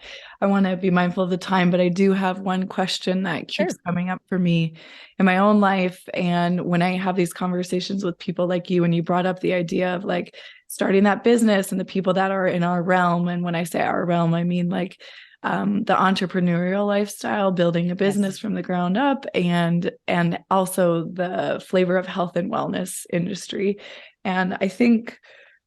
Speaker 1: want to be mindful of the time, but I do have one question that keeps coming up for me in my own life. And when I have these conversations with people like you, and you brought up the idea of like starting that business and the people that are in our realm. And when I say our realm, I mean like the entrepreneurial lifestyle, building a business from the ground up, and also the flavor of health and wellness industry. And I think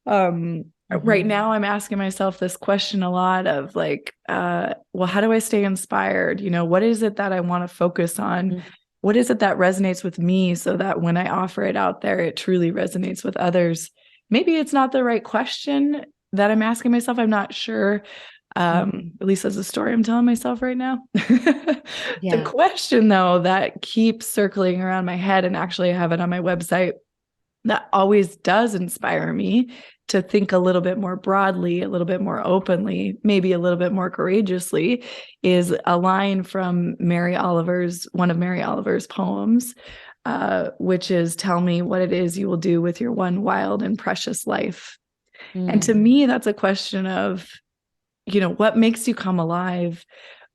Speaker 1: right now I'm asking myself this question a lot of like, well, how do I stay inspired? What is it that I want to focus on? What is it that resonates with me, so that when I offer it out there, it truly resonates with others? Maybe it's not the right question that I'm asking myself. I'm not sure. At least as a story I'm telling myself right now. The question, though, that keeps circling around my head, and actually I have it on my website, that always does inspire me to think a little bit more broadly, a little bit more openly, maybe a little bit more courageously, is a line from one of Mary Oliver's poems, which is, "Tell me what it is you will do with your one wild and precious life." And to me, that's a question of, what makes you come alive?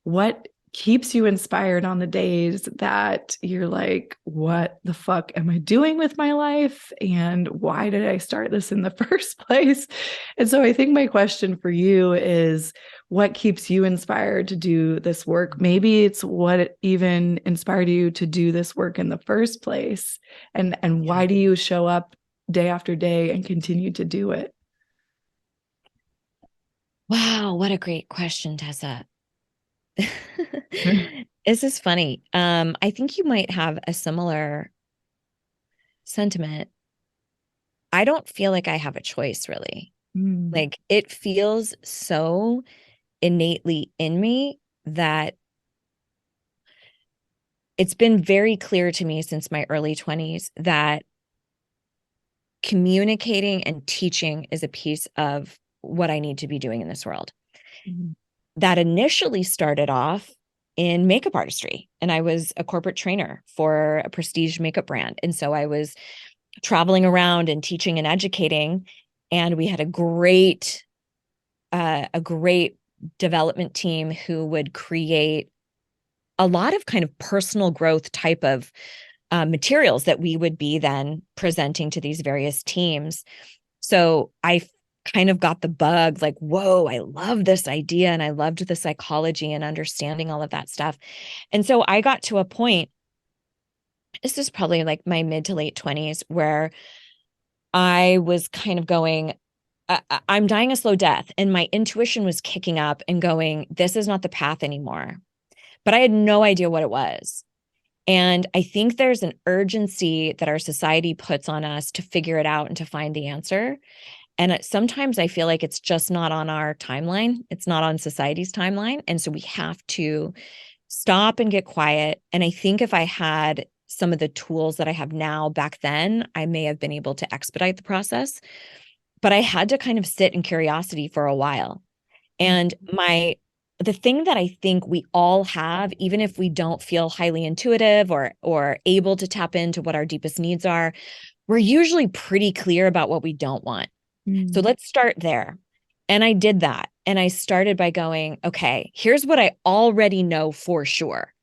Speaker 1: What keeps you inspired on the days that you're like, what the fuck am I doing with my life? And why did I start this in the first place? And so I think my question for you is, what keeps you inspired to do this work? Maybe it's what even inspired you to do this work in the first place. And why do you show up day after day and continue to do it?
Speaker 2: Wow, what a great question, Tessa. This is funny. I think you might have a similar sentiment. I don't feel like I have a choice, really. Like, it feels so innately in me that it's been very clear to me since my early 20s that communicating and teaching is a piece of what I need to be doing in this world. That initially started off in makeup artistry, and I was a corporate trainer for a prestige makeup brand. And so I was traveling around and teaching and educating, and we had a great development team who would create a lot of kind of personal growth type of materials that we would be then presenting to these various teams. So I kind of got the bug, like, whoa, I love this idea. And I loved the psychology and understanding all of that stuff. And so I got to a point, this is probably like my mid to late 20s, where I was kind of going, I'm dying a slow death. And my intuition was kicking up and going, this is not the path anymore. But I had no idea what it was. And I think there's an urgency that our society puts on us to figure it out and to find the answer. And sometimes I feel like it's just not on our timeline. It's not on society's timeline. And so we have to stop and get quiet. And I think if I had some of the tools that I have now back then, I may have been able to expedite the process. But I had to kind of sit in curiosity for a while. And the thing that I think we all have, even if we don't feel highly intuitive or able to tap into what our deepest needs are, we're usually pretty clear about what we don't want. So let's start there. And I did that. And I started by going, okay, here's what I already know for sure.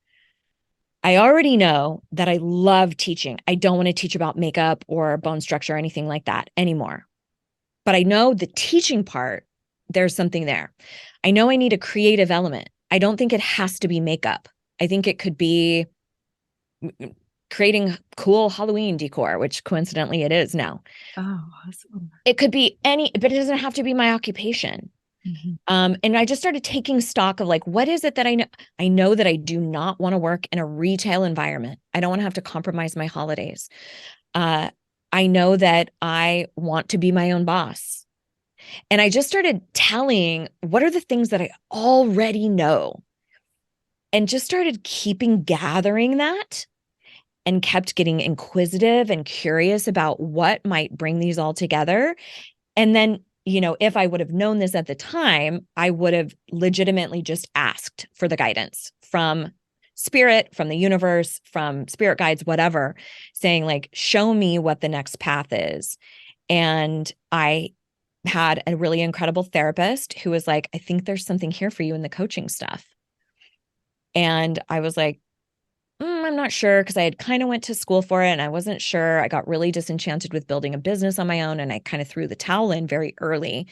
Speaker 2: I already know that I love teaching. I don't want to teach about makeup or bone structure or anything like that anymore. But I know the teaching part, there's something there. I know I need a creative element. I don't think it has to be makeup. I think it could be creating cool Halloween decor, which coincidentally it is now.
Speaker 1: Oh, awesome.
Speaker 2: It could be but it doesn't have to be my occupation. And I just started taking stock of like, what is it that I know? I know that I do not want to work in a retail environment. I don't want to have to compromise my holidays. I know that I want to be my own boss. And I just started telling what are the things that I already know, and just started gathering that, and kept getting inquisitive and curious about what might bring these all together. And then, if I would have known this at the time, I would have legitimately just asked for the guidance from spirit, from the universe, from spirit guides, whatever, saying like, show me what the next path is. And I had a really incredible therapist who was like, I think there's something here for you in the coaching stuff. And I was like, I'm not sure, because I had kind of went to school for it and I wasn't sure. I got really disenchanted with building a business on my own and I kind of threw the towel in very early.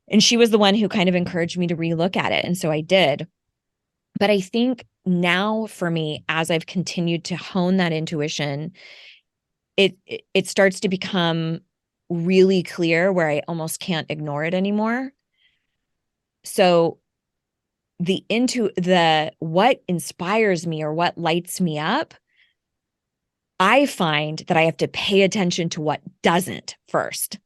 Speaker 2: And she was the one who kind of encouraged me to relook at it. And so I did. But I think now for me, as I've continued to hone that intuition, it starts to become really clear where I almost can't ignore it anymore. So what inspires me or what lights me up, I find that I have to pay attention to what doesn't first,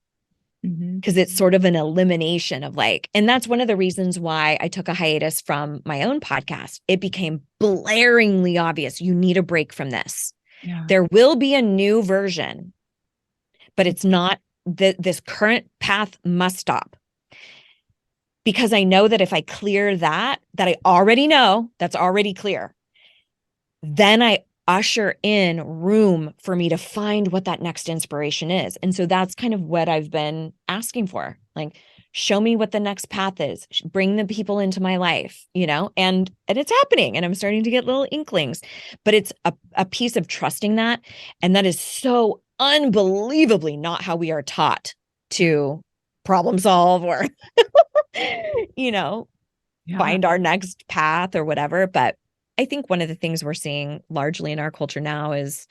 Speaker 2: because it's sort of an elimination of and that's one of the reasons why I took a hiatus from my own podcast. It became blaringly obvious. You need a break from this. Yeah. There will be a new version, but it's not this current path must stop. Because I know that if I clear that I already know, that's already clear, then usher in room for me to find what that next inspiration is. And so that's kind of what I've been asking for. Like, show me what the next path is, bring the people into my life, and it's happening. And I'm starting to get little inklings, but it's a piece of trusting that. And that is so unbelievably not how we are taught to problem solve or, find our next path or whatever. But I think one of the things we're seeing largely in our culture now is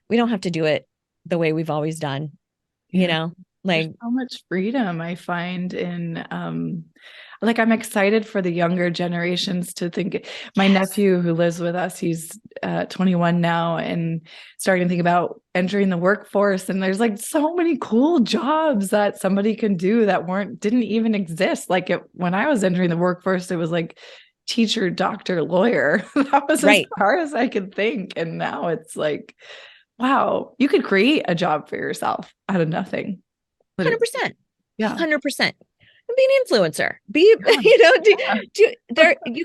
Speaker 2: we don't have to do it the way we've always done, like
Speaker 1: there's so much freedom I find in, like, I'm excited for the younger generations to think. My nephew who lives with us, he's 21 now and starting to think about entering the workforce. And there's like so many cool jobs that somebody can do that didn't even exist. Like when I was entering the workforce, it was like teacher, doctor, lawyer. That was as far as I could think. And now it's like, wow, you could create a job for yourself out of nothing.
Speaker 2: 100%.
Speaker 1: Yeah.
Speaker 2: 100%. Be an influencer. You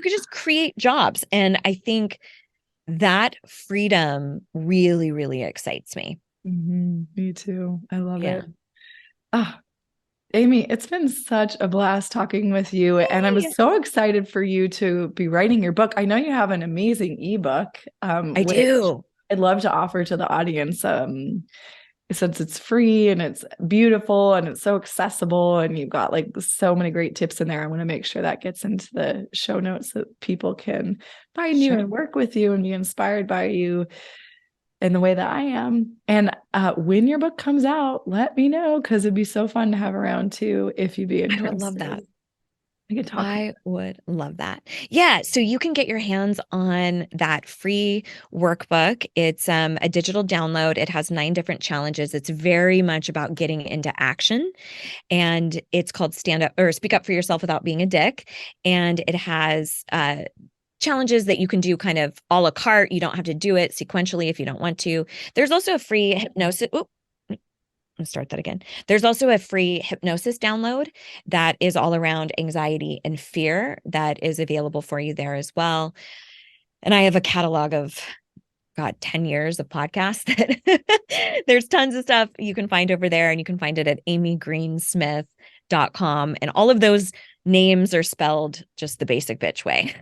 Speaker 2: could just create jobs. And I think that freedom really, really excites me.
Speaker 1: Mm-hmm. Me too. I love it. Oh, Amy, it's been such a blast talking with you. And I'm so excited for you to be writing your book. I know you have an amazing ebook.
Speaker 2: I do.
Speaker 1: I'd love to offer to the audience. Since it's free and it's beautiful and it's so accessible and you've got like so many great tips in there, I want to make sure that gets into the show notes so that people can find you and work with you and be inspired by you in the way that I am. And when your book comes out, let me know, because it'd be so fun to have around too if you'd be interested.
Speaker 2: I would love that.
Speaker 1: I
Speaker 2: would love that. Yeah. So you can get your hands on that free workbook. It's a digital download. It has 9 different challenges. It's very much about getting into action. And it's called Stand Up or Speak Up for Yourself Without Being a Dick. And it has challenges that you can do kind of a la carte. You don't have to do it sequentially if you don't want to. There's also a free hypnosis. Start that again. There's also a free hypnosis download that is all around anxiety and fear that is available for you there as well. And I have a catalog of 10 years of podcasts that there's tons of stuff you can find over there, and you can find it at amygreensmith.com. And all of those names are spelled just the basic bitch way.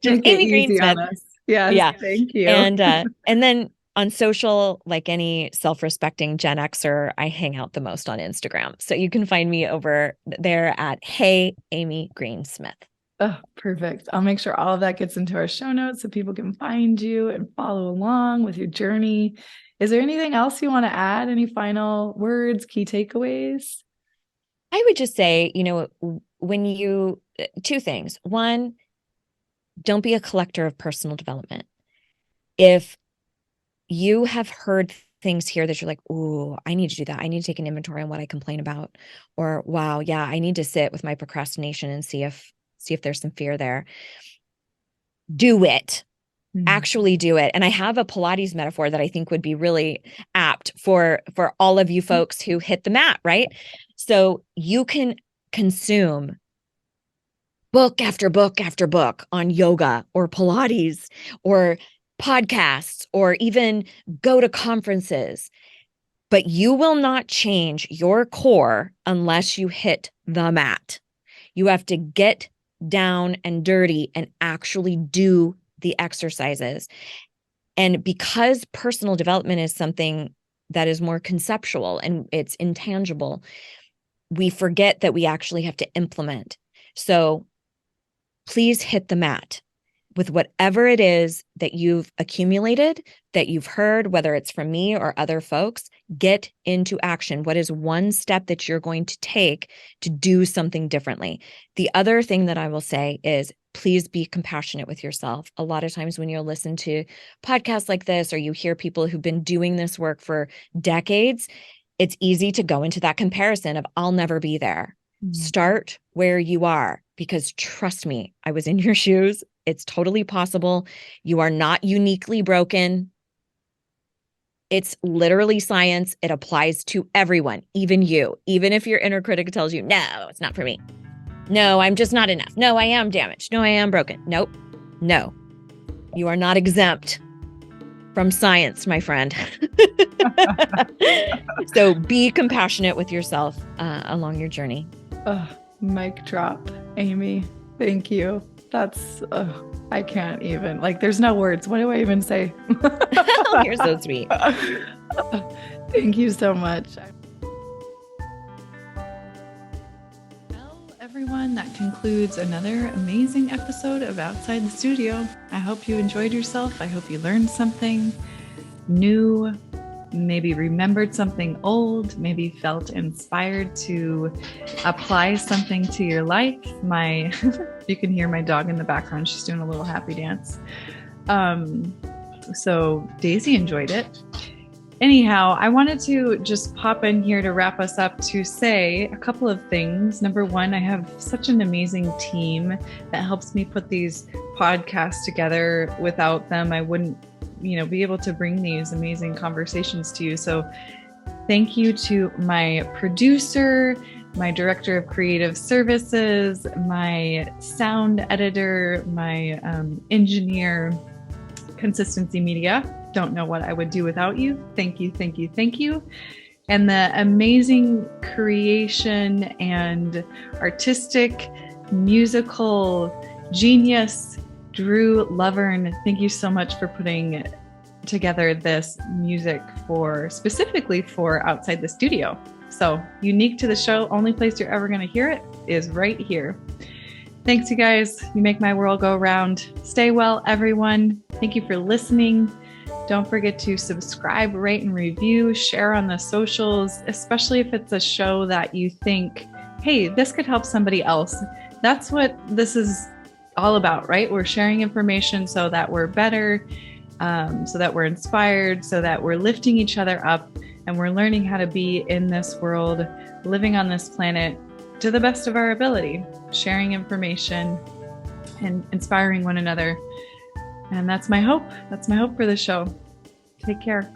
Speaker 2: Just Amy Greensmith.
Speaker 1: Yeah. Thank you.
Speaker 2: And then on social, like any self-respecting Gen Xer, I hang out the most on Instagram. So you can find me over there at Hey Amy Greensmith.
Speaker 1: Oh, perfect. I'll make sure all of that gets into our show notes so people can find you and follow along with your journey. Is there anything else you want to add? Any final words, key takeaways?
Speaker 2: I would just say, when you, 2 things. One, don't be a collector of personal development. If you have heard things here that you're like, ooh, I need to do that. I need to take an inventory on what I complain about. Or, wow, yeah, I need to sit with my procrastination and see if there's some fear there. Do it. Actually do it. And I have a Pilates metaphor that I think would be really apt for all of you folks who hit the mat, right? So you can consume book after book after book on yoga or Pilates or podcasts, or even go to conferences, but you will not change your core unless you hit the mat. You have to get down and dirty and actually do the exercises. And because personal development is something that is more conceptual and it's intangible, we forget that we actually have to implement. So please hit the mat with whatever it is that you've accumulated, that you've heard, whether it's from me or other folks. Get into action. What is one step that you're going to take to do something differently? The other thing that I will say is, please be compassionate with yourself. A lot of times when you listen to podcasts like this, or you hear people who've been doing this work for decades, it's easy to go into that comparison of, I'll never be there. Start where you are, because trust me, I was in your shoes. It's totally possible. You are not uniquely broken. It's literally science. It applies to everyone, even you. Even if your inner critic tells you, no, it's not for me. No, I'm just not enough. No, I am damaged. No, I am broken. Nope. No, you are not exempt. from science, my friend. So be compassionate with yourself along your journey.
Speaker 1: Mic drop, Amy. Thank you. That's, I can't even, like, there's no words. What do I even say?
Speaker 2: You're so sweet.
Speaker 1: Thank you so much. Well, everyone, that concludes another amazing episode of Outside the Studio. I hope you enjoyed yourself. I hope you learned something new, maybe remembered something old, maybe felt inspired to apply something to your life. You can hear my dog in the background. She's doing a little happy dance. So Daisy enjoyed it. Anyhow, I wanted to just pop in here to wrap us up to say a couple of things. Number one, I have such an amazing team that helps me put these podcasts together. Without them, I wouldn't, be able to bring these amazing conversations to you. So thank you to my producer, my director of creative services, my sound editor, my engineer, Consistency Media. Don't know what I would do without you. Thank you, thank you, thank you. And the amazing creation and artistic musical genius, Drew Lovern. Thank you so much for putting together this music specifically for Outside the Studio. So unique to the show, only place you're ever going to hear it is right here. Thanks, you guys. You make my world go round. Stay well, everyone. Thank you for listening. Don't forget to subscribe, rate, and review, share on the socials, especially if it's a show that you think, hey, this could help somebody else. That's what this is all about, right? We're sharing information so that we're better, so that we're inspired, so that we're lifting each other up, and we're learning how to be in this world, living on this planet to the best of our ability, sharing information and inspiring one another. And that's my hope. That's my hope for the show. Take care.